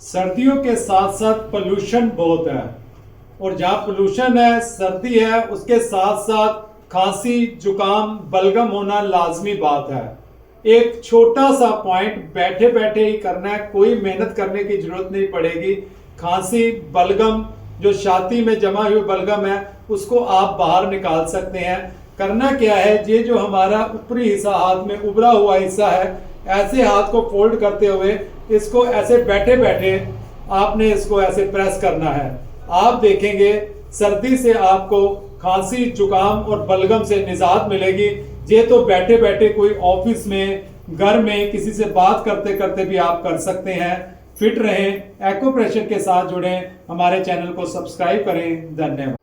सर्दियों के साथ साथ पोल्यूशन बहुत है और जहाँ पोल्यूशन है, सर्दी है, उसके साथ साथ खांसी, जुकाम, बलगम होना लाजमी बात है। एक छोटा सा पॉइंट बैठे बैठे ही करना है, कोई मेहनत करने की जरूरत नहीं पड़ेगी। खांसी, बलगम, जो छाती में जमा हुई बलगम है, उसको आप बाहर निकाल सकते हैं। करना क्या है, ये जो हमारा ऊपरी हिस्सा, हाथ में उभरा हुआ हिस्सा है, ऐसे हाथ को फोल्ड करते हुए इसको ऐसे बैठे बैठे आपने इसको ऐसे प्रेस करना है। आप देखेंगे सर्दी से आपको खांसी, जुकाम और बलगम से निजात मिलेगी। ये तो बैठे बैठे कोई ऑफिस में, घर में किसी से बात करते करते भी आप कर सकते हैं। फिट रहें, एक्यूप्रेशर के साथ जुड़ें, हमारे चैनल को सब्सक्राइब करें। धन्यवाद।